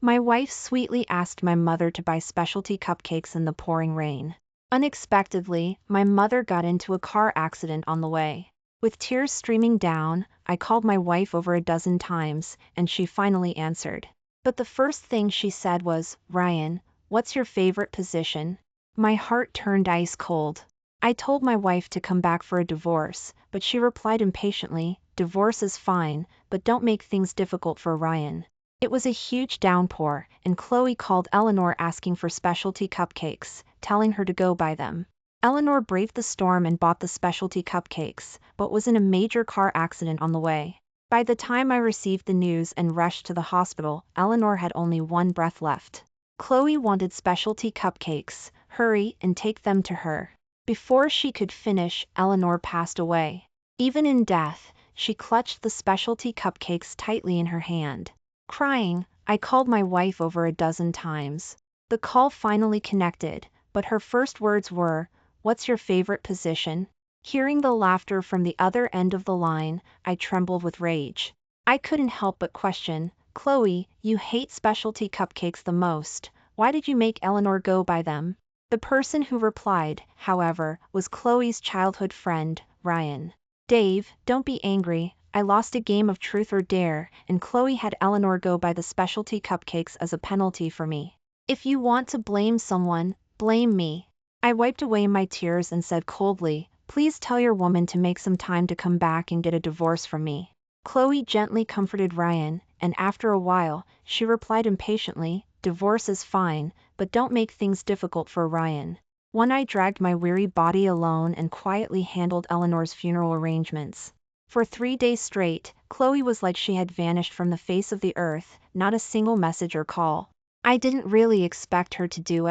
My wife sweetly asked my mother to buy specialty cupcakes in the pouring rain. Unexpectedly, my mother got into a car accident on the way. With tears streaming down, I called my wife over a dozen times, and she finally answered. But the first thing she said was, "Ryan, what's your favorite position?" My heart turned ice cold. I told my wife to come back for a divorce, but she replied impatiently, "Divorce is fine, but don't make things difficult for Ryan." It was a huge downpour, and Chloe called Eleanor asking for specialty cupcakes, telling her to go buy them. Eleanor braved the storm and bought the specialty cupcakes, but was in a major car accident on the way. By the time I received the news and rushed to the hospital, Eleanor had only one breath left. Chloe wanted specialty cupcakes. Hurry and take them to her. Before she could finish, Eleanor passed away. Even in death, she clutched the specialty cupcakes tightly in her hand. Crying, I called my wife over a dozen times. The call finally connected, but her first words were, "What's your favorite position?" Hearing the laughter from the other end of the line, I trembled with rage. I couldn't help but question, "Chloe, you hate specialty cupcakes the most. Why did you make Eleanor go buy them?" The person who replied, however, was Chloe's childhood friend, Ryan. "Dave, don't be angry. I lost a game of truth or dare, and Chloe had Eleanor go buy the specialty cupcakes as a penalty for me. If you want to blame someone, blame me." I wiped away my tears and said coldly, "Please tell your woman to make some time to come back and get a divorce from me." Chloe gently comforted Ryan, and after a while, she replied impatiently, "Divorce is fine, but don't make things difficult for Ryan." One I dragged my weary body alone and quietly handled Eleanor's funeral arrangements. For 3 days straight, Chloe was like she had vanished from the face of the earth, not a single message or call. I didn't really expect her to do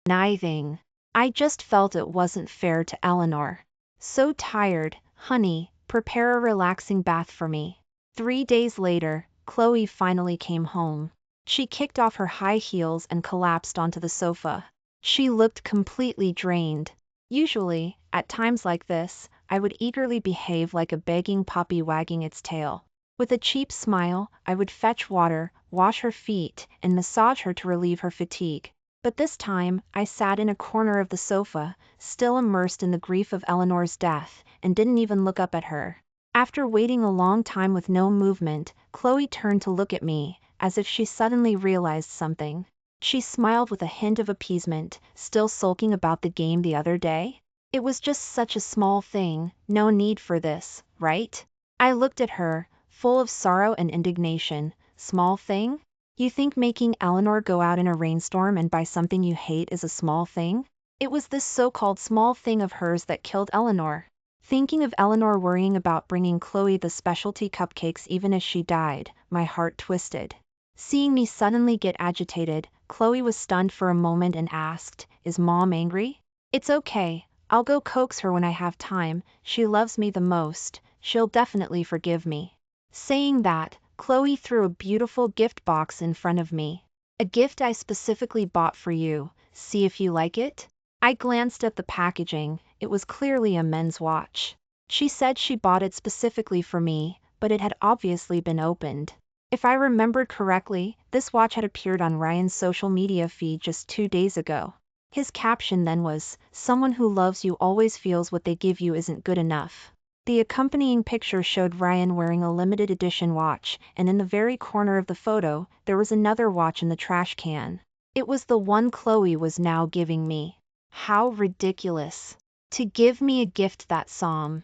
anything. I just felt it wasn't fair to Eleanor. "So tired, honey, prepare a relaxing bath for me." 3 days later, Chloe finally came home. She kicked off her high heels and collapsed onto the sofa. She looked completely drained. Usually, at times like this, I would eagerly behave like a begging puppy wagging its tail. With a cheap smile, I would fetch water, wash her feet, and massage her to relieve her fatigue. But this time, I sat in a corner of the sofa, still immersed in the grief of Eleanor's death, and didn't even look up at her. After waiting a long time with no movement, Chloe turned to look at me, as if she suddenly realized something. She smiled with a hint of appeasement, "Still sulking about the game the other day? It was just such a small thing, no need for this, right?" I looked at her, full of sorrow and indignation. "Small thing? You think making Eleanor go out in a rainstorm and buy something you hate is a small thing? It was this so-called small thing of hers that killed Eleanor." Thinking of Eleanor worrying about bringing Chloe the specialty cupcakes even as she died, my heart twisted. Seeing me suddenly get agitated, Chloe was stunned for a moment and asked, "Is Mom angry?" "It's okay, I'll go coax her when I have time. She loves me the most, she'll definitely forgive me." Saying that, Chloe threw a beautiful gift box in front of me. "A gift I specifically bought for you, see if you like it?" I glanced at the packaging. It was clearly a men's watch. She said she bought it specifically for me, but it had obviously been opened. If I remembered correctly, this watch had appeared on Ryan's social media feed just 2 days ago. His caption then was, "Someone who loves you always feels what they give you isn't good enough." The accompanying picture showed Ryan wearing a limited edition watch, and in the very corner of the photo, there was another watch in the trash can. It was the one Chloe was now giving me. How ridiculous. To give me a gift that someone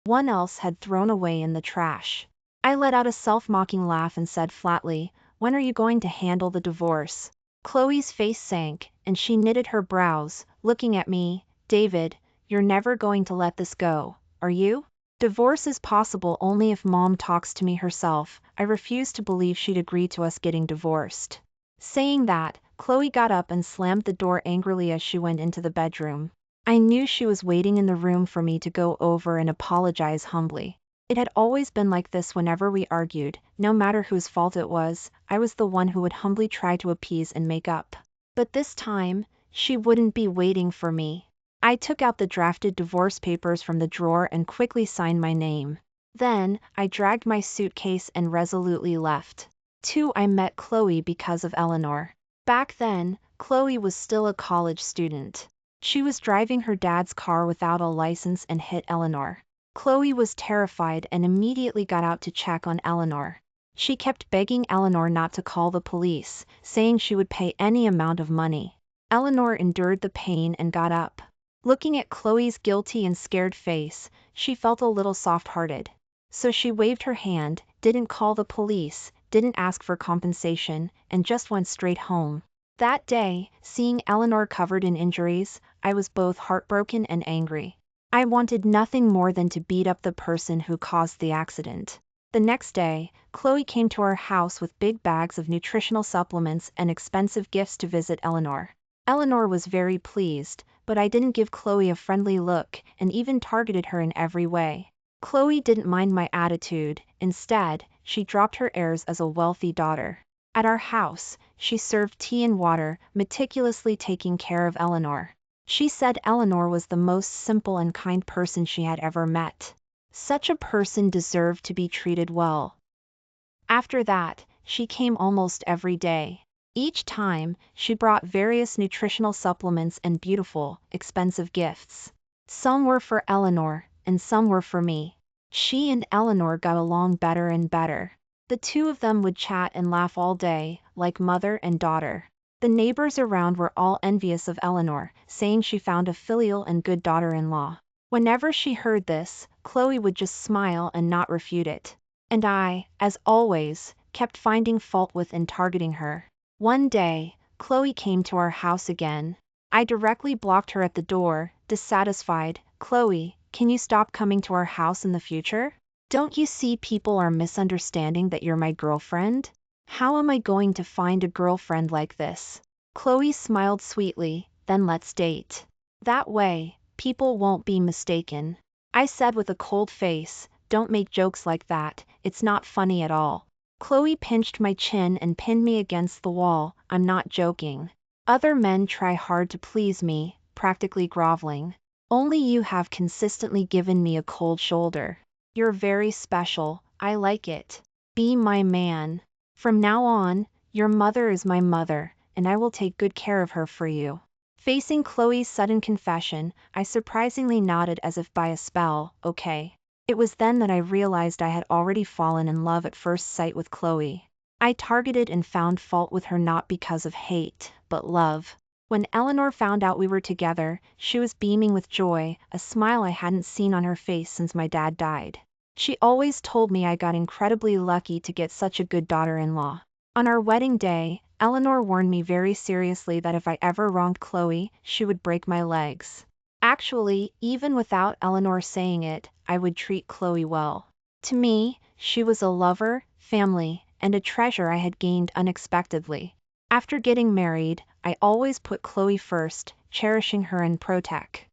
else had thrown away in the trash. I let out a self-mocking laugh and said flatly, "When are you going to handle the divorce?" Chloe's face sank, and she knitted her brows, looking at me. "David, you're never going to let this go, are you?" "Divorce is possible only if Mom talks to me herself." I refused to believe she'd agree to us getting divorced. Saying that, Chloe got up and slammed the door angrily as she went into the bedroom. I knew she was waiting in the room for me to go over and apologize humbly. It had always been like this whenever we argued, no matter whose fault it was, I was the one who would humbly try to appease and make up. But this time, she wouldn't be waiting for me. I took out the drafted divorce papers from the drawer and quickly signed my name. Then, I dragged my suitcase and resolutely left. 2. I met Chloe because of Eleanor. Back then, Chloe was still a college student. She was driving her dad's car without a license and hit Eleanor. Chloe was terrified and immediately got out to check on Eleanor. She kept begging Eleanor not to call the police, saying she would pay any amount of money. Eleanor endured the pain and got up. Looking at Chloe's guilty and scared face, she felt a little soft-hearted. So she waved her hand, didn't call the police, didn't ask for compensation, and just went straight home. That day, seeing Eleanor covered in injuries, I was both heartbroken and angry. I wanted nothing more than to beat up the person who caused the accident. The next day, Chloe came to our house with big bags of nutritional supplements and expensive gifts to visit Eleanor. Eleanor was very pleased, but I didn't give Chloe a friendly look and even targeted her in every way. Chloe didn't mind my attitude. Instead, she dropped her airs as a wealthy daughter. At our house, she served tea and water, meticulously taking care of Eleanor. She said Eleanor was the most simple and kind person she had ever met. Such a person deserved to be treated well. After that, she came almost every day. Each time, she brought various nutritional supplements and beautiful, expensive gifts. Some were for Eleanor, and some were for me. She and Eleanor got along better and better. The two of them would chat and laugh all day, like mother and daughter. The neighbors around were all envious of Eleanor, saying she found a filial and good daughter-in-law. Whenever she heard this, Chloe would just smile and not refute it. And I, as always, kept finding fault with and targeting her. One day, Chloe came to our house again. I directly blocked her at the door, dissatisfied. Chloe, can you stop coming to our house in the future? Don't you see people are misunderstanding that you're my girlfriend? How am I going to find a girlfriend like this? Chloe smiled sweetly, then let's date. That way, people won't be mistaken. I said with a cold face, don't make jokes like that, it's not funny at all. Chloe pinched my chin and pinned me against the wall. I'm not joking. Other men try hard to please me, practically groveling. Only you have consistently given me a cold shoulder. You're very special, I like it. Be my man. From now on, your mother is my mother, and I will take good care of her for you. Facing Chloe's sudden confession, I surprisingly nodded as if by a spell. Okay. It was then that I realized I had already fallen in love at first sight with Chloe. I targeted and found fault with her not because of hate, but love. When Eleanor found out we were together, she was beaming with joy, a smile I hadn't seen on her face since my dad died. She always told me I got incredibly lucky to get such a good daughter-in-law. On our wedding day, Eleanor warned me very seriously that if I ever wronged Chloe, she would break my legs. Actually, even without Eleanor saying it, I would treat Chloe well. To me, she was a lover, family, and a treasure I had gained unexpectedly. After getting married, I always put Chloe first, cherishing her and protecting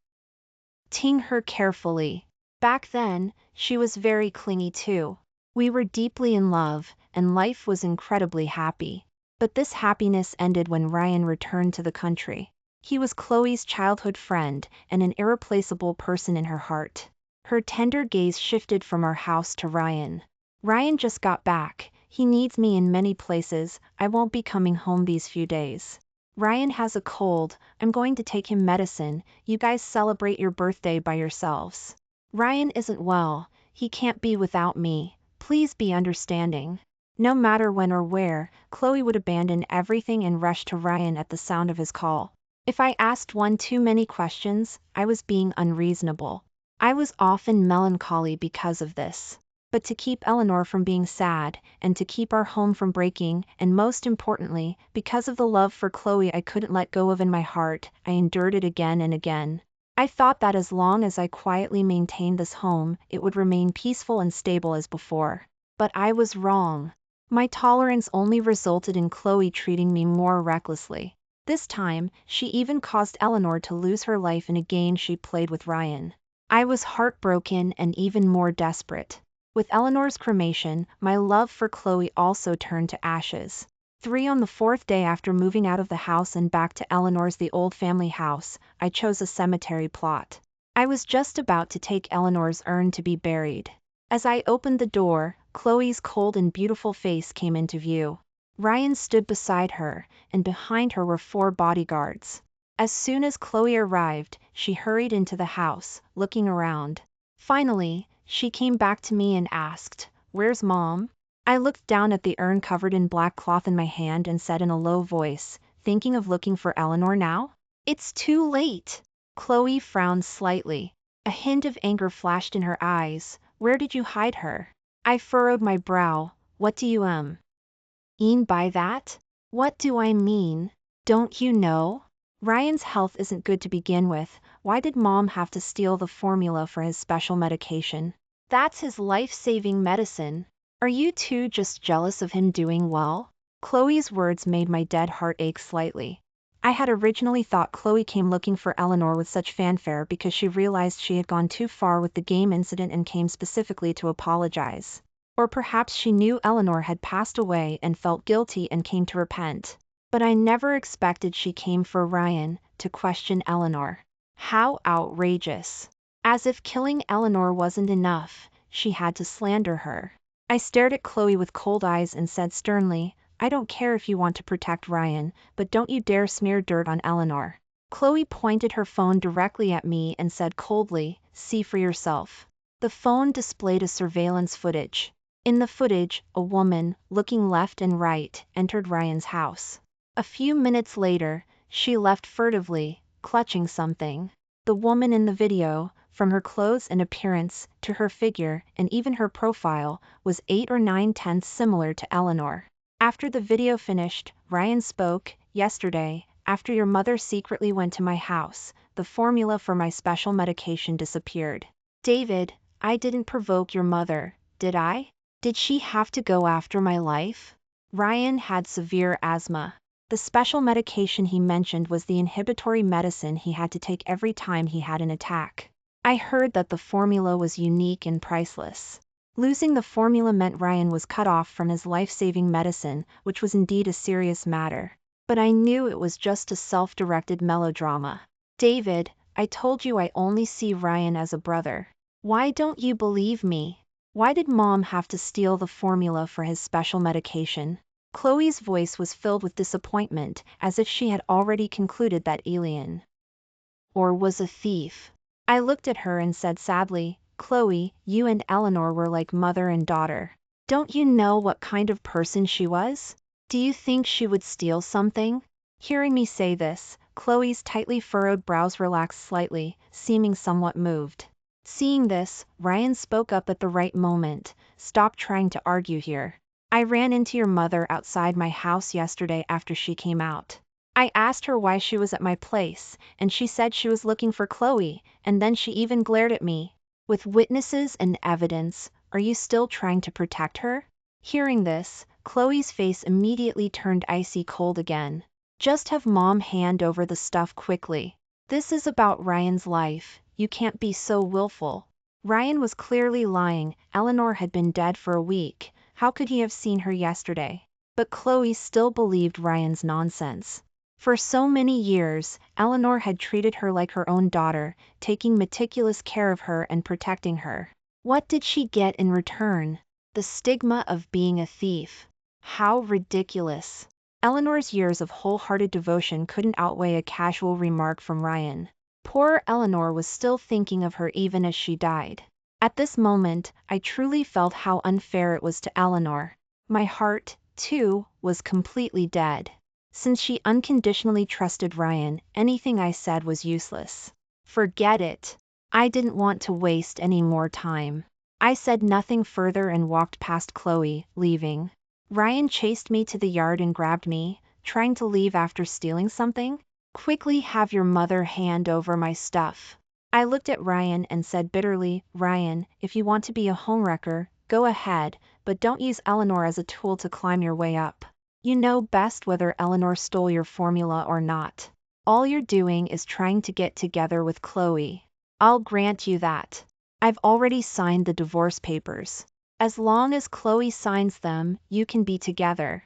her carefully. Back then, she was very clingy too. We were deeply in love, and life was incredibly happy. But this happiness ended when Ryan returned to the country. He was Chloe's childhood friend and an irreplaceable person in her heart. Her tender gaze shifted from our house to Ryan. Ryan just got back. He needs me in many places. I won't be coming home these few days. Ryan has a cold. I'm going to take him medicine. You guys celebrate your birthday by yourselves. Ryan isn't well. He can't be without me. Please be understanding. No matter when or where, Chloe would abandon everything and rush to Ryan at the sound of his call. If I asked one too many questions, I was being unreasonable. I was often melancholy because of this. But to keep Eleanor from being sad, and to keep our home from breaking, and most importantly, because of the love for Chloe I couldn't let go of in my heart, I endured it again and again. I thought that as long as I quietly maintained this home, it would remain peaceful and stable as before. But I was wrong. My tolerance only resulted in Chloe treating me more recklessly. This time, she even caused Eleanor to lose her life in a game she played with Ryan. I was heartbroken and even more desperate. With Eleanor's cremation, my love for Chloe also turned to ashes. 3 On the 4th day after moving out of the house and back to Eleanor's the old family house, I chose a cemetery plot. I was just about to take Eleanor's urn to be buried. As I opened the door, Chloe's cold and beautiful face came into view. Ryan stood beside her, and behind her were 4 bodyguards. As soon as Chloe arrived, she hurried into the house, looking around. Finally, she came back to me and asked, "Where's Mom?" I looked down at the urn covered in black cloth in my hand and said in a low voice, "Thinking of looking for Eleanor now?" "It's too late." Chloe frowned slightly. A hint of anger flashed in her eyes. "Where did you hide her?" I furrowed my brow. "What do you mean by that?" "What do I mean? Don't you know? Ryan's health isn't good to begin with. Why did Mom have to steal the formula for his special medication? That's his life-saving medicine. Are you two just jealous of him doing well?" Chloe's words made my dead heart ache slightly. I had originally thought Chloe came looking for Eleanor with such fanfare because she realized she had gone too far with the game incident and came specifically to apologize. Or perhaps she knew Eleanor had passed away and felt guilty and came to repent. But I never expected she came for Ryan, to question Eleanor. How outrageous. As if killing Eleanor wasn't enough, she had to slander her. I stared at Chloe with cold eyes and said sternly, "I don't care if you want to protect Ryan, but don't you dare smear dirt on Eleanor." Chloe pointed her phone directly at me and said coldly, "See for yourself." The phone displayed a surveillance footage. In the footage, a woman, looking left and right, entered Ryan's house. A few minutes later, she left furtively, clutching something. The woman in the video, from her clothes and appearance, to her figure, and even her profile, was 8 or 9/10 similar to Eleanor. After the video finished, Ryan spoke, "Yesterday, after your mother secretly went to my house, the formula for my special medication disappeared. David, I didn't provoke your mother, did I? Did she have to go after my life?" Ryan had severe asthma. The special medication he mentioned was the inhibitory medicine he had to take every time he had an attack. I heard that the formula was unique and priceless. Losing the formula meant Ryan was cut off from his life-saving medicine, which was indeed a serious matter. But I knew it was just a self-directed melodrama. "David, I told you I only see Ryan as a brother. Why don't you believe me? Why did Mom have to steal the formula for his special medication?" Chloe's voice was filled with disappointment, as if she had already concluded that Eleanor was a thief. I looked at her and said sadly, "Chloe, you and Eleanor were like mother and daughter. Don't you know what kind of person she was? Do you think she would steal something?" Hearing me say this, Chloe's tightly furrowed brows relaxed slightly, seeming somewhat moved. Seeing this, Ryan spoke up at the right moment. "Stop trying to argue here. I ran into your mother outside my house yesterday after she came out. I asked her why she was at my place, and she said she was looking for Chloe, and then she even glared at me. With witnesses and evidence, are you still trying to protect her?" Hearing this, Chloe's face immediately turned icy cold again. "Just have Mom hand over the stuff quickly. This is about Ryan's life, you can't be so willful." Ryan was clearly lying. Eleanor had been dead for a week. How could he have seen her yesterday? But Chloe still believed Ryan's nonsense. For so many years, Eleanor had treated her like her own daughter, taking meticulous care of her and protecting her. What did she get in return? The stigma of being a thief. How ridiculous. Eleanor's years of wholehearted devotion couldn't outweigh a casual remark from Ryan. Poor Eleanor was still thinking of her even as she died. At this moment, I truly felt how unfair it was to Eleanor. My heart, too, was completely dead. Since she unconditionally trusted Ryan, anything I said was useless. Forget it. I didn't want to waste any more time. I said nothing further and walked past Chloe, leaving. Ryan chased me to the yard and grabbed me, trying to leave after stealing something. "Quickly have your mother hand over my stuff." I looked at Ryan and said bitterly, "Ryan, if you want to be a homewrecker, go ahead, but don't use Eleanor as a tool to climb your way up. You know best whether Eleanor stole your formula or not. All you're doing is trying to get together with Chloe. I'll grant you that. I've already signed the divorce papers. As long as Chloe signs them, you can be together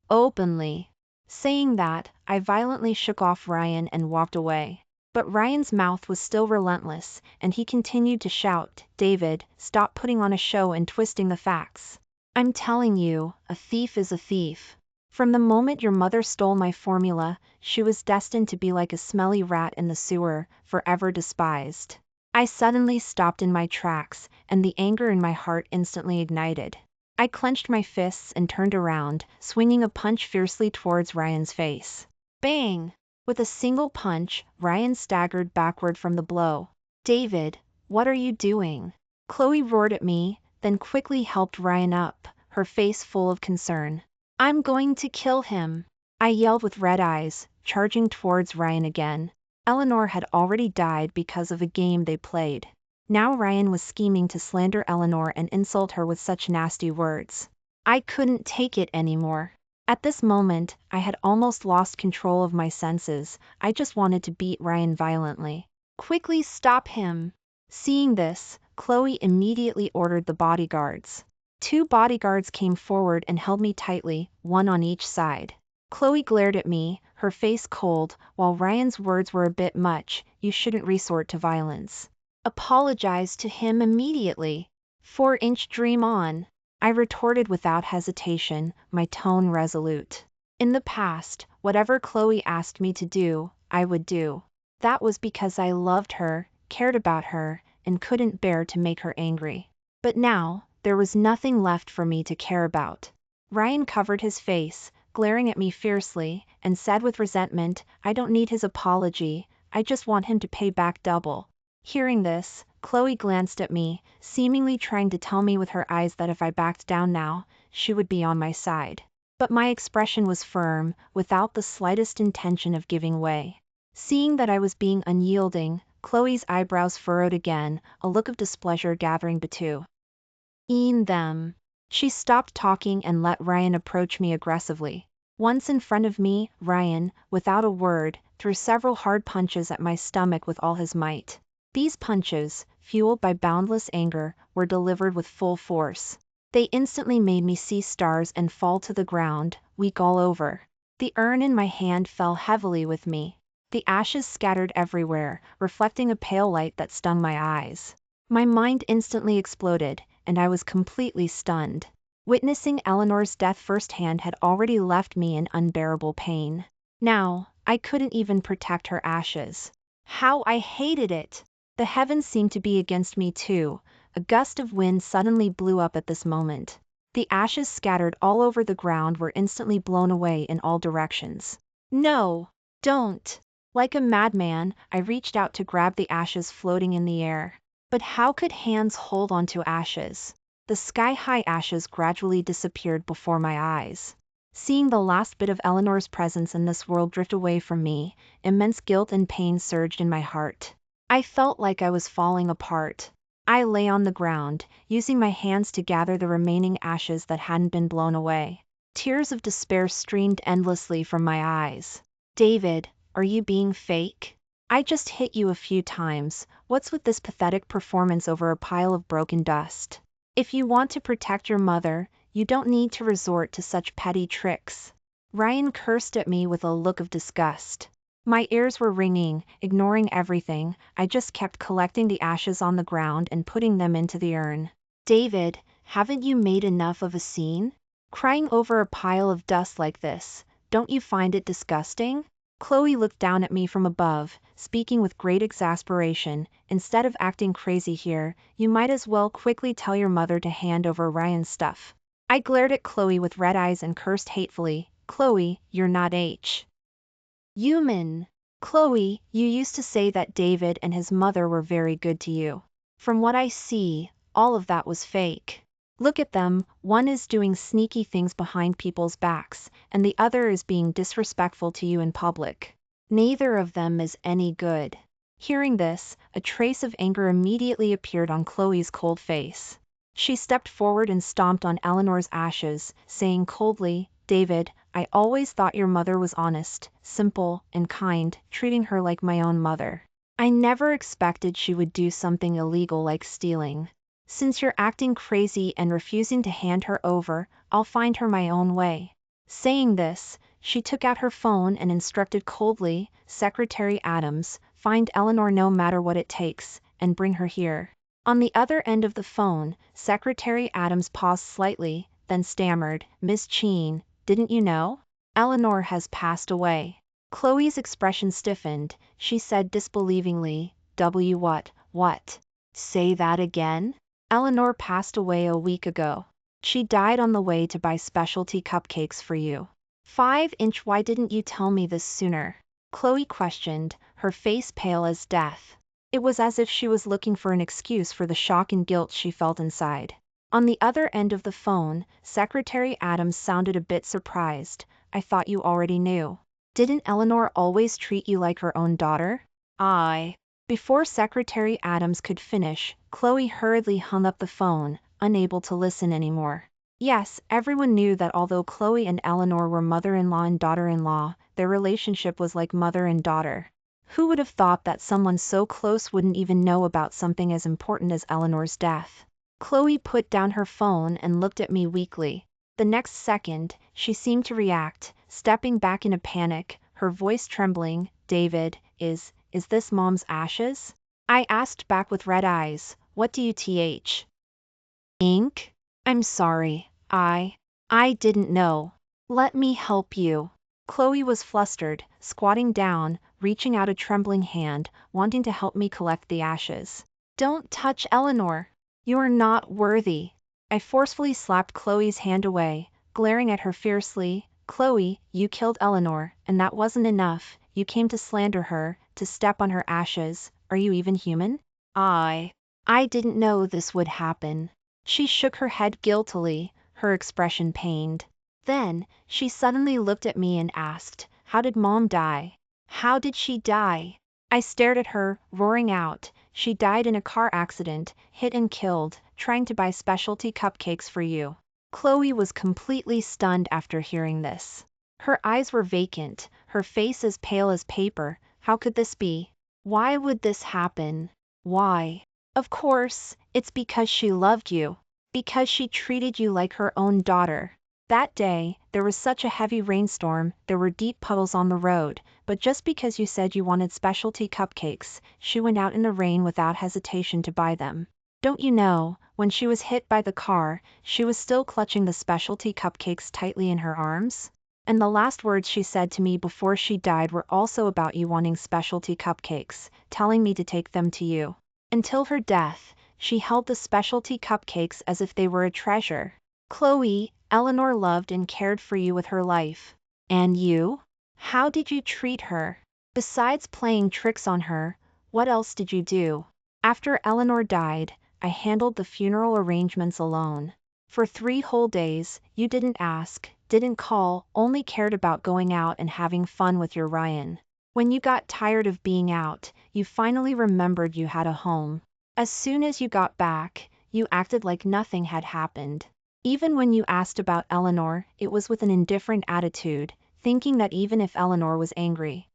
openly." Saying that, I violently shook off Ryan and walked away. But Ryan's mouth was still relentless, and he continued to shout, "David, stop putting on a show and twisting the facts. I'm telling you, a thief is a thief. From the moment your mother stole my formula, she was destined to be like a smelly rat in the sewer, forever despised. I suddenly stopped in my tracks, and the anger in my heart instantly ignited. I clenched my fists and turned around, swinging a punch fiercely towards Ryan's face. Bang! With a single punch, Ryan staggered backward from the blow. David, what are you doing? Chloe roared at me, then quickly helped Ryan up, her face full of concern. I'm going to kill him, I yelled with red eyes, charging towards Ryan again. Eleanor had already died because of a game they played. Now Ryan was scheming to slander Eleanor and insult her with such nasty words. I couldn't take it anymore. At this moment, I had almost lost control of my senses. I just wanted to beat Ryan violently. Quickly stop him. Seeing this, Chloe immediately ordered the bodyguards. 2 bodyguards came forward and held me tightly, one on each side. Chloe glared at me, her face cold, while Ryan's words were a bit much. You shouldn't resort to violence. Apologize to him immediately. 4-inch dream on, I retorted without hesitation, my tone resolute. In the past, whatever Chloe asked me to do, I would do. That was because I loved her, cared about her, and couldn't bear to make her angry. But now, there was nothing left for me to care about. Ryan covered his face, glaring at me fiercely, and said with resentment, I don't need his apology, I just want him to pay back double. Hearing this, Chloe glanced at me, seemingly trying to tell me with her eyes that if I backed down now, she would be on my side. But my expression was firm, without the slightest intention of giving way. Seeing that I was being unyielding, Chloe's eyebrows furrowed again, a look of displeasure gathering between them. She stopped talking and let Ryan approach me aggressively. Once in front of me, Ryan, without a word, threw several hard punches at my stomach with all his might. These punches, fueled by boundless anger, were delivered with full force. They instantly made me see stars and fall to the ground, weak all over. The urn in my hand fell heavily with me. The ashes scattered everywhere, reflecting a pale light that stung my eyes. My mind instantly exploded, and I was completely stunned. Witnessing Eleanor's death firsthand had already left me in unbearable pain. Now, I couldn't even protect her ashes. How I hated it! The heavens seemed to be against me too. A gust of wind suddenly blew up at this moment. The ashes scattered all over the ground were instantly blown away in all directions. No! Don't! Like a madman, I reached out to grab the ashes floating in the air. But how could hands hold onto ashes? The sky-high ashes gradually disappeared before my eyes. Seeing the last bit of Eleanor's presence in this world drift away from me, immense guilt and pain surged in my heart. I felt like I was falling apart. I lay on the ground, using my hands to gather the remaining ashes that hadn't been blown away. Tears of despair streamed endlessly from my eyes. David, are you being fake? I just hit you a few times. What's with this pathetic performance over a pile of broken dust? If you want to protect your mother, you don't need to resort to such petty tricks. Ryan cursed at me with a look of disgust. My ears were ringing, ignoring everything. I just kept collecting the ashes on the ground and putting them into the urn. David, haven't you made enough of a scene? Crying over a pile of dust like this, don't you find it disgusting? Chloe looked down at me from above, speaking with great exasperation. Instead of acting crazy here, you might as well quickly tell your mother to hand over Ryan's stuff. I glared at Chloe with red eyes and cursed hatefully. Chloe, you're not human. Chloe, you used to say that David and his mother were very good to you. From what I see, all of that was fake. Look at them, one is doing sneaky things behind people's backs, and the other is being disrespectful to you in public. Neither of them is any good. Hearing this, a trace of anger immediately appeared on Chloe's cold face. She stepped forward and stomped on Eleanor's ashes, saying coldly, David, I always thought your mother was honest, simple, and kind, treating her like my own mother. I never expected she would do something illegal like stealing. Since you're acting crazy and refusing to hand her over, I'll find her my own way. Saying this, she took out her phone and instructed coldly, Secretary Adams, find Eleanor no matter what it takes, and bring her here. On the other end of the phone, Secretary Adams paused slightly, then stammered, Miss Cheen, didn't you know? Eleanor has passed away. Chloe's expression stiffened. She said disbelievingly, What? Say that again? Eleanor passed away a week ago. She died on the way to buy specialty cupcakes for you. 5-inch, why didn't you tell me this sooner? Chloe questioned, her face pale as death. It was as if she was looking for an excuse for the shock and guilt she felt inside. On the other end of the phone, Secretary Adams sounded a bit surprised. I thought you already knew. Didn't Eleanor always treat you like her own daughter? Before Secretary Adams could finish, Chloe hurriedly hung up the phone, unable to listen anymore. Yes, everyone knew that although Chloe and Eleanor were mother-in-law and daughter-in-law, their relationship was like mother and daughter. Who would have thought that someone so close wouldn't even know about something as important as Eleanor's death? Chloe put down her phone and looked at me weakly. The next second, she seemed to react, stepping back in a panic, her voice trembling. David, is this Mom's ashes? I asked back with red eyes. What do you th? Ink? I'm sorry, I didn't know. Let me help you. Chloe was flustered, squatting down, reaching out a trembling hand, wanting to help me collect the ashes. Don't touch Eleanor. You're not worthy. I forcefully slapped Chloe's hand away, glaring at her fiercely. Chloe, you killed Eleanor, and that wasn't enough. You came to slander her, to step on her ashes. Are you even human? I didn't know this would happen. She shook her head guiltily, her expression pained. Then, she suddenly looked at me and asked, How did Mom die? How did she die? I stared at her, roaring out, She died in a car accident, hit and killed, trying to buy specialty cupcakes for you. Chloe was completely stunned after hearing this. Her eyes were vacant, her face as pale as paper. How could this be? Why would this happen? Why? Of course, it's because she loved you. Because she treated you like her own daughter. That day, there was such a heavy rainstorm, there were deep puddles on the road, but just because you said you wanted specialty cupcakes, she went out in the rain without hesitation to buy them. Don't you know, when she was hit by the car, she was still clutching the specialty cupcakes tightly in her arms? And the last words she said to me before she died were also about you wanting specialty cupcakes, telling me to take them to you. Until her death, she held the specialty cupcakes as if they were a treasure. Chloe, Eleanor loved and cared for you with her life. And you? How did you treat her? Besides playing tricks on her, what else did you do? After Eleanor died, I handled the funeral arrangements alone. For 3 whole days, you didn't ask, didn't call, only cared about going out and having fun with your Ryan. When you got tired of being out, you finally remembered you had a home. As soon as you got back, you acted like nothing had happened. Even when you asked about Eleanor, it was with an indifferent attitude, thinking that even if Eleanor was angry,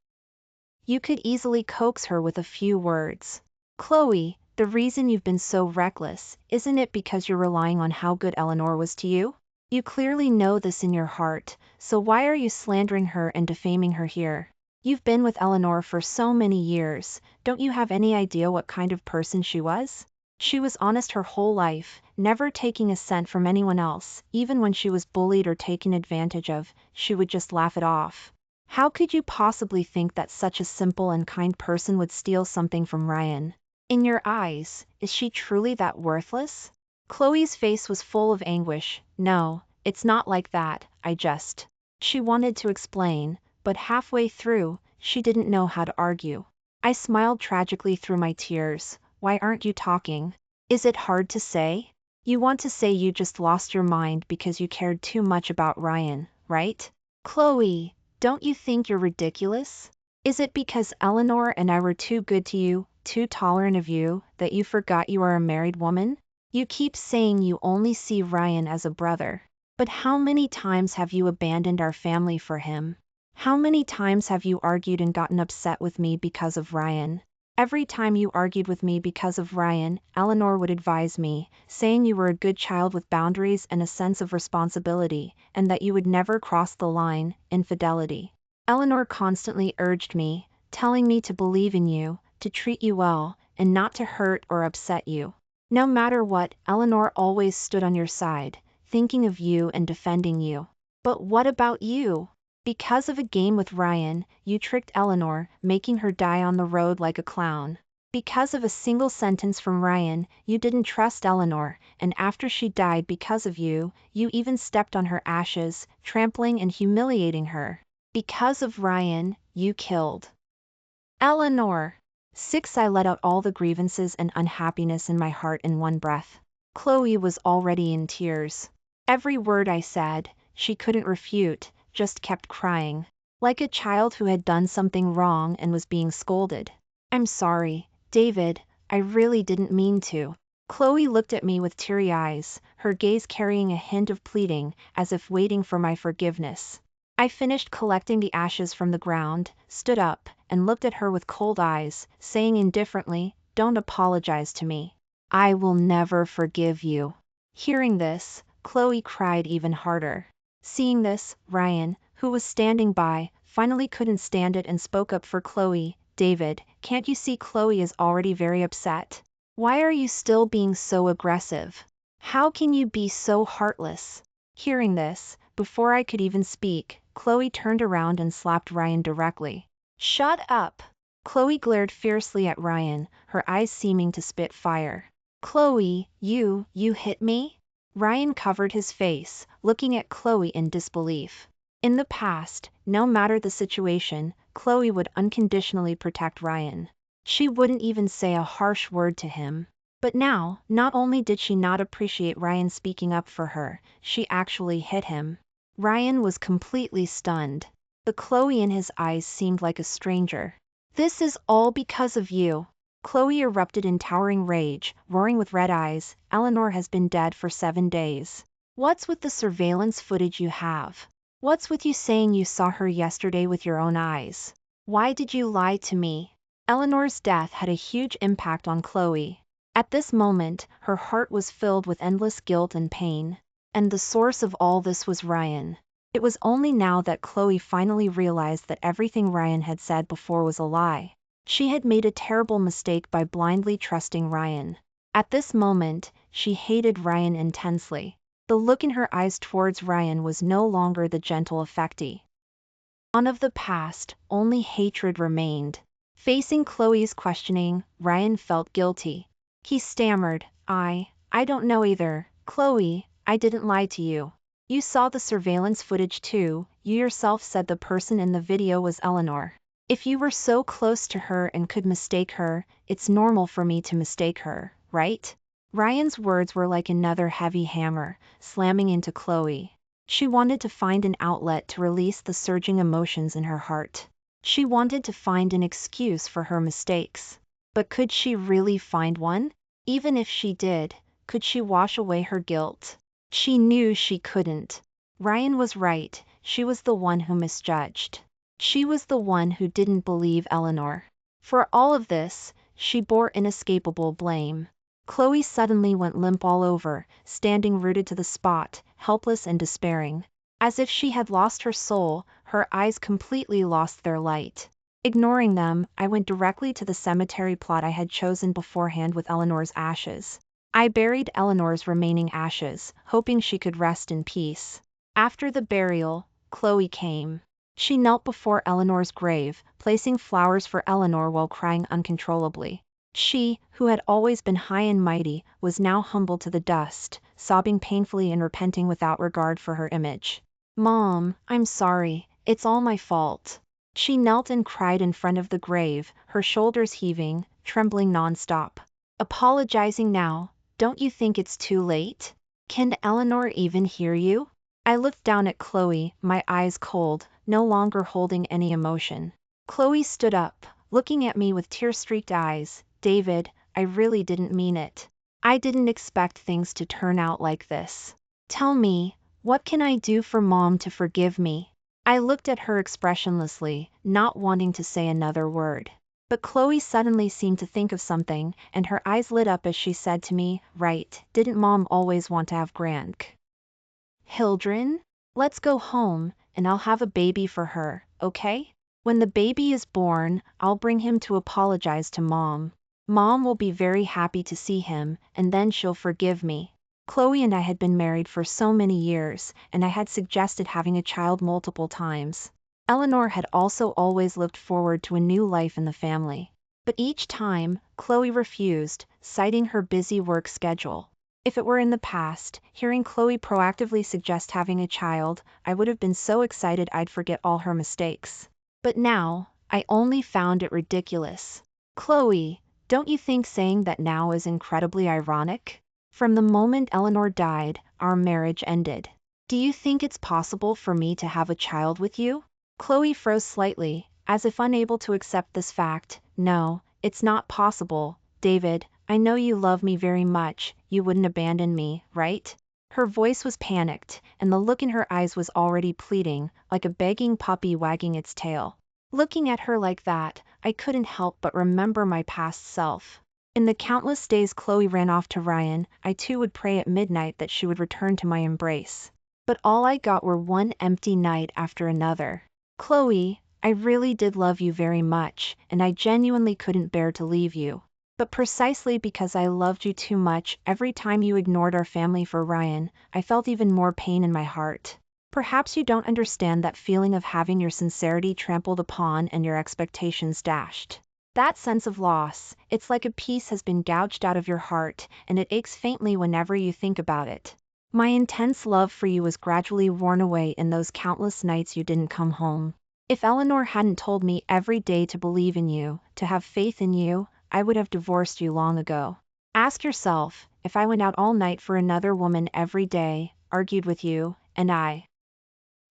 you could easily coax her with a few words. Chloe, the reason you've been so reckless, isn't it because you're relying on how good Eleanor was to you? You clearly know this in your heart, so why are you slandering her and defaming her here? You've been with Eleanor for so many years, don't you have any idea what kind of person she was? She was honest her whole life, never taking a cent from anyone else. Even when she was bullied or taken advantage of, she would just laugh it off. How could you possibly think that such a simple and kind person would steal something from Ryan? In your eyes, is she truly that worthless? Chloe's face was full of anguish. No, it's not like that, She wanted to explain, but halfway through, she didn't know how to argue. I smiled tragically through my tears. Why aren't you talking? Is it hard to say? You want to say you just lost your mind because you cared too much about Ryan, right? Chloe, don't you think you're ridiculous? Is it because Eleanor and I were too good to you, too tolerant of you, that you forgot you are a married woman? You keep saying you only see Ryan as a brother. But how many times have you abandoned our family for him? How many times have you argued and gotten upset with me because of Ryan? Every time you argued with me because of Ryan, Eleanor would advise me, saying you were a good child with boundaries and a sense of responsibility, and that you would never cross the line, infidelity. Eleanor constantly urged me, telling me to believe in you, to treat you well, and not to hurt or upset you. No matter what, Eleanor always stood on your side, thinking of you and defending you. But what about you? Because of a game with Ryan, you tricked Eleanor, making her die on the road like a clown. Because of a single sentence from Ryan, you didn't trust Eleanor, and after she died because of you, you even stepped on her ashes, trampling and humiliating her. Because of Ryan, you killed Eleanor. 6. I let out all the grievances and unhappiness in my heart in one breath. Chloe was already in tears. Every word I said, she couldn't refute, just kept crying. Like a child who had done something wrong and was being scolded. I'm sorry, David, I really didn't mean to. Chloe looked at me with teary eyes, her gaze carrying a hint of pleading, as if waiting for my forgiveness. I finished collecting the ashes from the ground, stood up, and looked at her with cold eyes, saying indifferently, "Don't apologize to me. I will never forgive you." Hearing this, Chloe cried even harder. Seeing this, Ryan, who was standing by, finally couldn't stand it and spoke up for Chloe. "David, can't you see Chloe is already very upset? Why are you still being so aggressive? How can you be so heartless?" Hearing this, before I could even speak, Chloe turned around and slapped Ryan directly. "Shut up!" Chloe glared fiercely at Ryan, her eyes seeming to spit fire. "Chloe, you hit me?" Ryan covered his face, looking at Chloe in disbelief. In the past, no matter the situation, Chloe would unconditionally protect Ryan. She wouldn't even say a harsh word to him. But now, not only did she not appreciate Ryan speaking up for her, she actually hit him. Ryan was completely stunned. The Chloe in his eyes seemed like a stranger. "This is all because of you." Chloe erupted in towering rage, roaring with red eyes. "Eleanor has been dead for 7 days. What's with the surveillance footage you have? What's with you saying you saw her yesterday with your own eyes? Why did you lie to me?" Eleanor's death had a huge impact on Chloe. At this moment, her heart was filled with endless guilt and pain. And the source of all this was Ryan. It was only now that Chloe finally realized that everything Ryan had said before was a lie. She had made a terrible mistake by blindly trusting Ryan. At this moment, she hated Ryan intensely. The look in her eyes towards Ryan was no longer the gentle affecty one of the past, only hatred remained. Facing Chloe's questioning, Ryan felt guilty. He stammered, I don't know either. Chloe, I didn't lie to you. You saw the surveillance footage too. You yourself said the person in the video was Eleanor. If you were so close to her and could mistake her, it's normal for me to mistake her, right?" Ryan's words were like another heavy hammer, slamming into Chloe. She wanted to find an outlet to release the surging emotions in her heart. She wanted to find an excuse for her mistakes. But could she really find one? Even if she did, could she wash away her guilt? She knew she couldn't. Ryan was right, she was the one who misjudged. She was the one who didn't believe Eleanor. For all of this, she bore inescapable blame. Chloe suddenly went limp all over, standing rooted to the spot, helpless and despairing. As if she had lost her soul, her eyes completely lost their light. Ignoring them, I went directly to the cemetery plot I had chosen beforehand with Eleanor's ashes. I buried Eleanor's remaining ashes, hoping she could rest in peace. After the burial, Chloe came. She knelt before Eleanor's grave, placing flowers for Eleanor while crying uncontrollably. She, who had always been high and mighty, was now humbled to the dust, sobbing painfully and repenting without regard for her image. "Mom, I'm sorry, it's all my fault." She knelt and cried in front of the grave, her shoulders heaving, trembling nonstop. "Apologizing now, don't you think it's too late? Can Eleanor even hear you?" I looked down at Chloe, my eyes cold, no longer holding any emotion. Chloe stood up, looking at me with tear-streaked eyes. "David, I really didn't mean it. I didn't expect things to turn out like this. Tell me, what can I do for Mom to forgive me?" I looked at her expressionlessly, not wanting to say another word. But Chloe suddenly seemed to think of something, and her eyes lit up as she said to me, "Right, didn't Mom always want to have Hildren? Let's go home, and I'll have a baby for her, okay? When the baby is born, I'll bring him to apologize to Mom. Mom will be very happy to see him, and then she'll forgive me." Chloe and I had been married for so many years, and I had suggested having a child multiple times. Eleanor had also always looked forward to a new life in the family. But each time, Chloe refused, citing her busy work schedule. If it were in the past, hearing Chloe proactively suggest having a child, I would have been so excited I'd forget all her mistakes. But now, I only found it ridiculous. Chloe, don't you think saying that now is incredibly ironic? From the moment Eleanor died, our marriage ended. Do you think it's possible for me to have a child with you? Chloe froze slightly, as if unable to accept this fact. No, it's not possible, David. I know you love me very much, you wouldn't abandon me, right? Her voice was panicked, and the look in her eyes was already pleading, like a begging puppy wagging its tail. Looking at her like that, I couldn't help but remember my past self. In the countless days Chloe ran off to Ryan, I too would pray at midnight that she would return to my embrace. But all I got were one empty night after another. Chloe, I really did love you very much, and I genuinely couldn't bear to leave you. But precisely because I loved you too much, every time you ignored our family for Ryan, I felt even more pain in my heart. Perhaps you don't understand that feeling of having your sincerity trampled upon and your expectations dashed. That sense of loss, it's like a piece has been gouged out of your heart, and it aches faintly whenever you think about it. My intense love for you was gradually worn away in those countless nights you didn't come home. If Eleanor hadn't told me every day to believe in you, to have faith in you, I would have divorced you long ago. Ask yourself, if I went out all night for another woman every day, argued with you, and I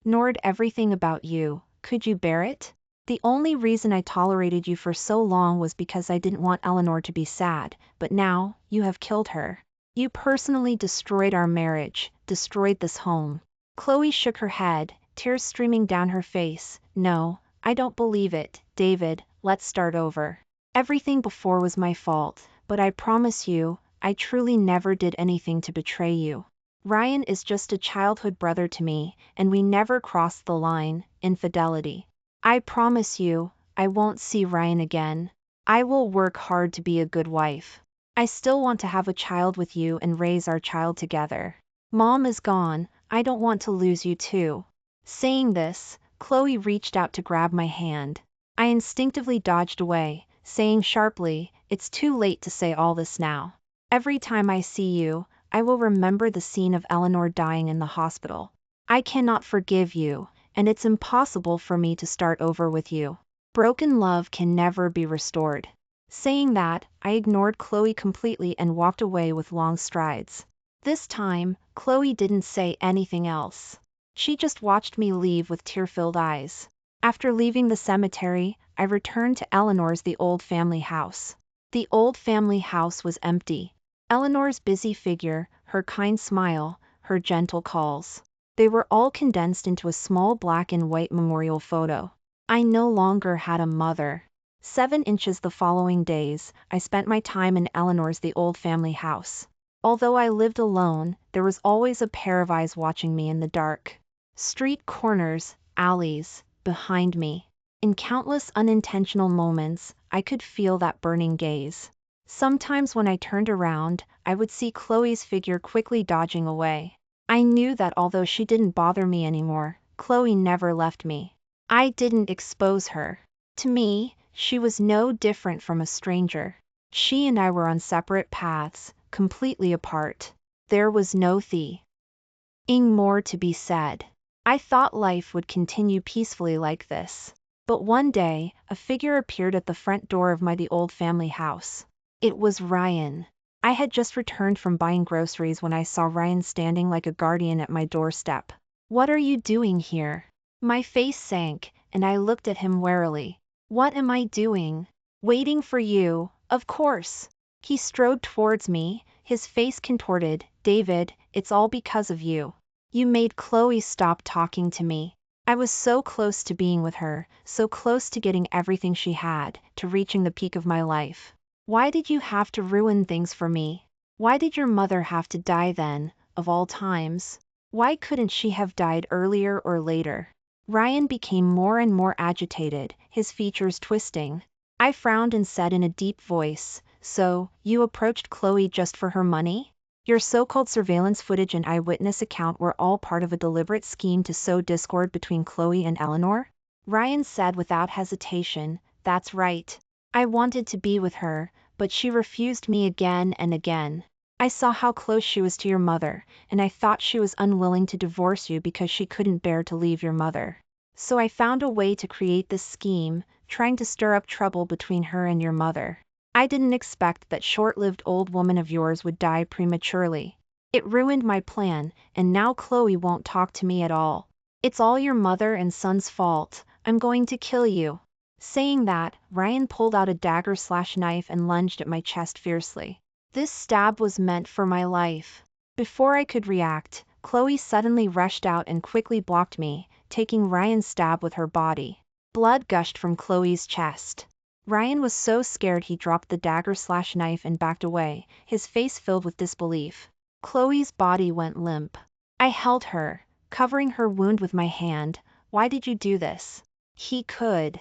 ignored everything about you, could you bear it? The only reason I tolerated you for so long was because I didn't want Eleanor to be sad, but now, you have killed her. You personally destroyed our marriage, destroyed this home. Chloe shook her head, tears streaming down her face. No, I don't believe it, David, let's start over. Everything before was my fault, but I promise you, I truly never did anything to betray you. Ryan is just a childhood brother to me, and we never crossed the line, infidelity. I promise you, I won't see Ryan again. I will work hard to be a good wife. I still want to have a child with you and raise our child together. Mom is gone, I don't want to lose you too. Saying this, Chloe reached out to grab my hand. I instinctively dodged away, saying sharply, it's too late to say all this now. Every time I see you, I will remember the scene of Eleanor dying in the hospital. I cannot forgive you, and it's impossible for me to start over with you. Broken love can never be restored. Saying that, I ignored Chloe completely and walked away with long strides. This time, Chloe didn't say anything else. She just watched me leave with tear-filled eyes. After leaving the cemetery, I returned to Eleanor's the old family house. The old family house was empty. Eleanor's busy figure, her kind smile, her gentle calls. They were all condensed into a small black and white memorial photo. I no longer had a mother. 7 inches the following days, I spent my time in Eleanor's the old family house. Although I lived alone, there was always a pair of eyes watching me in the dark. Street corners, alleys, behind me. In countless unintentional moments, I could feel that burning gaze. Sometimes when I turned around, I would see Chloe's figure quickly dodging away. I knew that although she didn't bother me anymore, Chloe never left me. I didn't expose her. To me, she was no different from a stranger. She and I were on separate paths, completely apart. There was no more to be said. I thought life would continue peacefully like this. But one day, a figure appeared at the front door of the old family house. It was Ryan. I had just returned from buying groceries when I saw Ryan standing like a guardian at my doorstep. What are you doing here? My face sank, and I looked at him warily. What am I doing? Waiting for you, of course. He strode towards me, his face contorted. David, it's all because of you. You made Chloe stop talking to me. I was so close to being with her, so close to getting everything she had, to reaching the peak of my life. Why did you have to ruin things for me? Why did your mother have to die then, of all times? Why couldn't she have died earlier or later? Ryan became more and more agitated, his features twisting. I frowned and said in a deep voice, so, you approached Chloe just for her money? Your so-called surveillance footage and eyewitness account were all part of a deliberate scheme to sow discord between Chloe and Eleanor? Ryan said without hesitation, "That's right. I wanted to be with her, but she refused me again and again. I saw how close she was to your mother, and I thought she was unwilling to divorce you because she couldn't bear to leave your mother. So I found a way to create this scheme, trying to stir up trouble between her and your mother. I didn't expect that short-lived old woman of yours would die prematurely. It ruined my plan, and now Chloe won't talk to me at all. It's all your mother and son's fault. I'm going to kill you." Saying that, Ryan pulled out a dagger/knife and lunged at my chest fiercely. This stab was meant for my life. Before I could react, Chloe suddenly rushed out and quickly blocked me, taking Ryan's stab with her body. Blood gushed from Chloe's chest. Ryan was so scared he dropped the dagger/knife and backed away, his face filled with disbelief. Chloe's body went limp. I held her, covering her wound with my hand. "Why did you do this? He could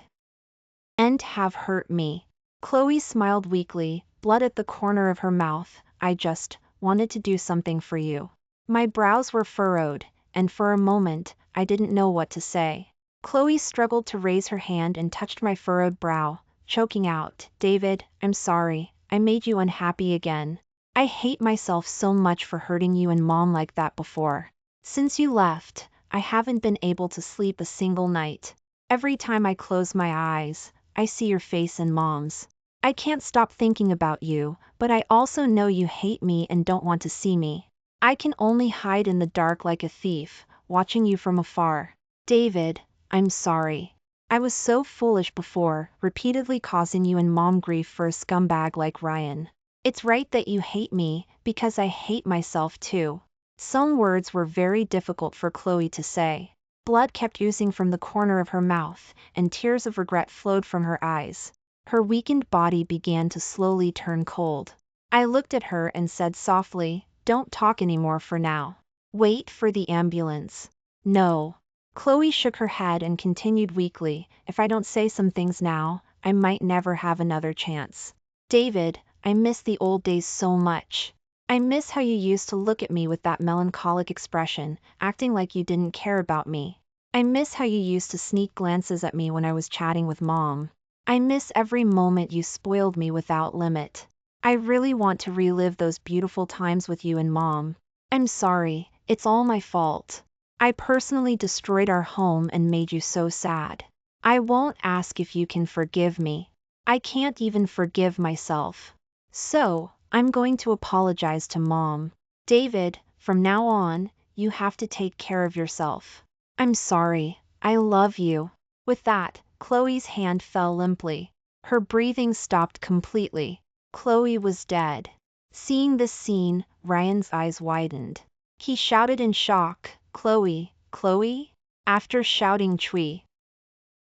and have hurt me." Chloe smiled weakly, blood at the corner of her mouth. "I just wanted to do something for you." My brows were furrowed, and for a moment, I didn't know what to say. Chloe struggled to raise her hand and touched my furrowed brow, choking out, "David, I'm sorry, I made you unhappy again. I hate myself so much for hurting you and Mom like that before. Since you left, I haven't been able to sleep a single night. Every time I close my eyes, I see your face and Mom's. I can't stop thinking about you, but I also know you hate me and don't want to see me. I can only hide in the dark like a thief, watching you from afar. David, I'm sorry. I was so foolish before, repeatedly causing you and Mom grief for a scumbag like Ryan. It's right that you hate me, because I hate myself too." Some words were very difficult for Chloe to say. Blood kept oozing from the corner of her mouth, and tears of regret flowed from her eyes. Her weakened body began to slowly turn cold. I looked at her and said softly, "Don't talk anymore for now. Wait for the ambulance." "No." Chloe shook her head and continued weakly, "If I don't say some things now, I might never have another chance. David, I miss the old days so much. I miss how you used to look at me with that melancholic expression, acting like you didn't care about me. I miss how you used to sneak glances at me when I was chatting with Mom. I miss every moment you spoiled me without limit. I really want to relive those beautiful times with you and Mom. I'm sorry, it's all my fault. I personally destroyed our home and made you so sad. I won't ask if you can forgive me. I can't even forgive myself. So, I'm going to apologize to Mom. David, from now on, you have to take care of yourself. I'm sorry. I love you." With that, Chloe's hand fell limply. Her breathing stopped completely. Chloe was dead. Seeing this scene, Ryan's eyes widened. He shouted in shock, "Chloe, Chloe?" After shouting "Chui."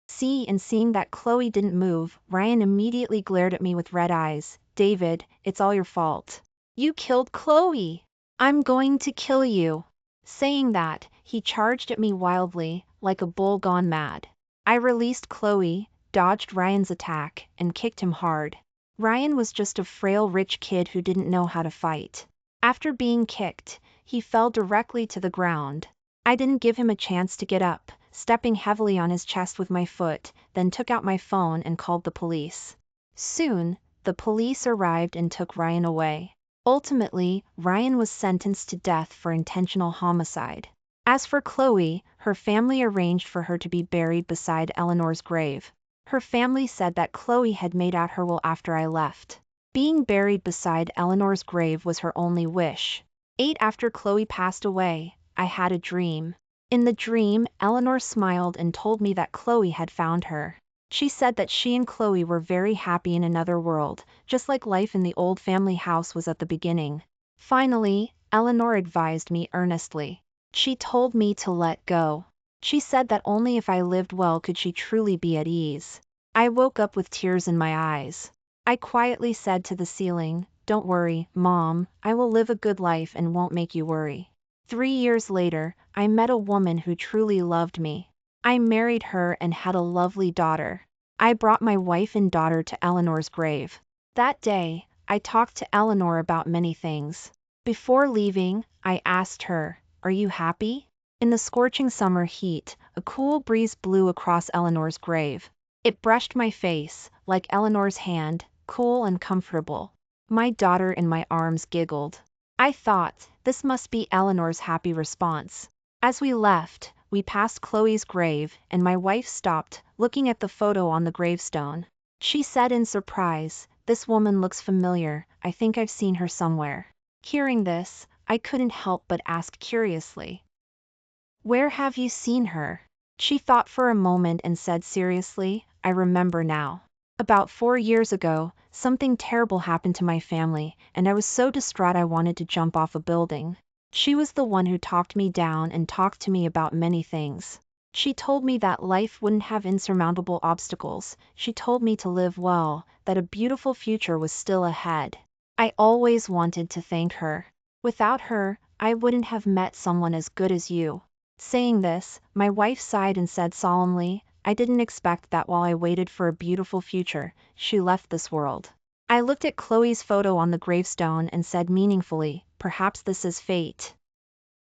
Seeing that Chloe didn't move, Ryan immediately glared at me with red eyes. "David, it's all your fault. You killed Chloe. I'm going to kill you." Saying that, he charged at me wildly, like a bull gone mad. I released Chloe, dodged Ryan's attack, and kicked him hard. Ryan was just a frail rich kid who didn't know how to fight. After being kicked, he fell directly to the ground. I didn't give him a chance to get up, stepping heavily on his chest with my foot, then took out my phone and called the police. Soon, the police arrived and took Ryan away. Ultimately, Ryan was sentenced to death for intentional homicide. As for Chloe, her family arranged for her to be buried beside Eleanor's grave. Her family said that Chloe had made out her will after I left. Being buried beside Eleanor's grave was her only wish. 8 after Chloe passed away, I had a dream. In the dream, Eleanor smiled and told me that Chloe had found her. She said that she and Chloe were very happy in another world, just like life in the old family house was at the beginning. Finally, Eleanor advised me earnestly. She told me to let go. She said that only if I lived well could she truly be at ease. I woke up with tears in my eyes. I quietly said to the ceiling, "Don't worry, Mom, I will live a good life and won't make you worry." 3 years later, I met a woman who truly loved me. I married her and had a lovely daughter. I brought my wife and daughter to Eleanor's grave. That day, I talked to Eleanor about many things. Before leaving, I asked her, "Are you happy?" In the scorching summer heat, a cool breeze blew across Eleanor's grave. It brushed my face, like Eleanor's hand, cool and comfortable. My daughter in my arms giggled. I thought, this must be Eleanor's happy response. As we left, we passed Chloe's grave, and my wife stopped, looking at the photo on the gravestone. She said in surprise, "This woman looks familiar, I think I've seen her somewhere." Hearing this, I couldn't help but ask curiously, "Where have you seen her?" She thought for a moment and said seriously, "I remember now. About 4 years ago, something terrible happened to my family, and I was so distraught I wanted to jump off a building. She was the one who talked me down and talked to me about many things. She told me that life wouldn't have insurmountable obstacles. She told me to live well, that a beautiful future was still ahead. I always wanted to thank her. Without her, I wouldn't have met someone as good as you." Saying this, my wife sighed and said solemnly, "I didn't expect that while I waited for a beautiful future, she left this world." I looked at Chloe's photo on the gravestone and said meaningfully, "Perhaps this is fate."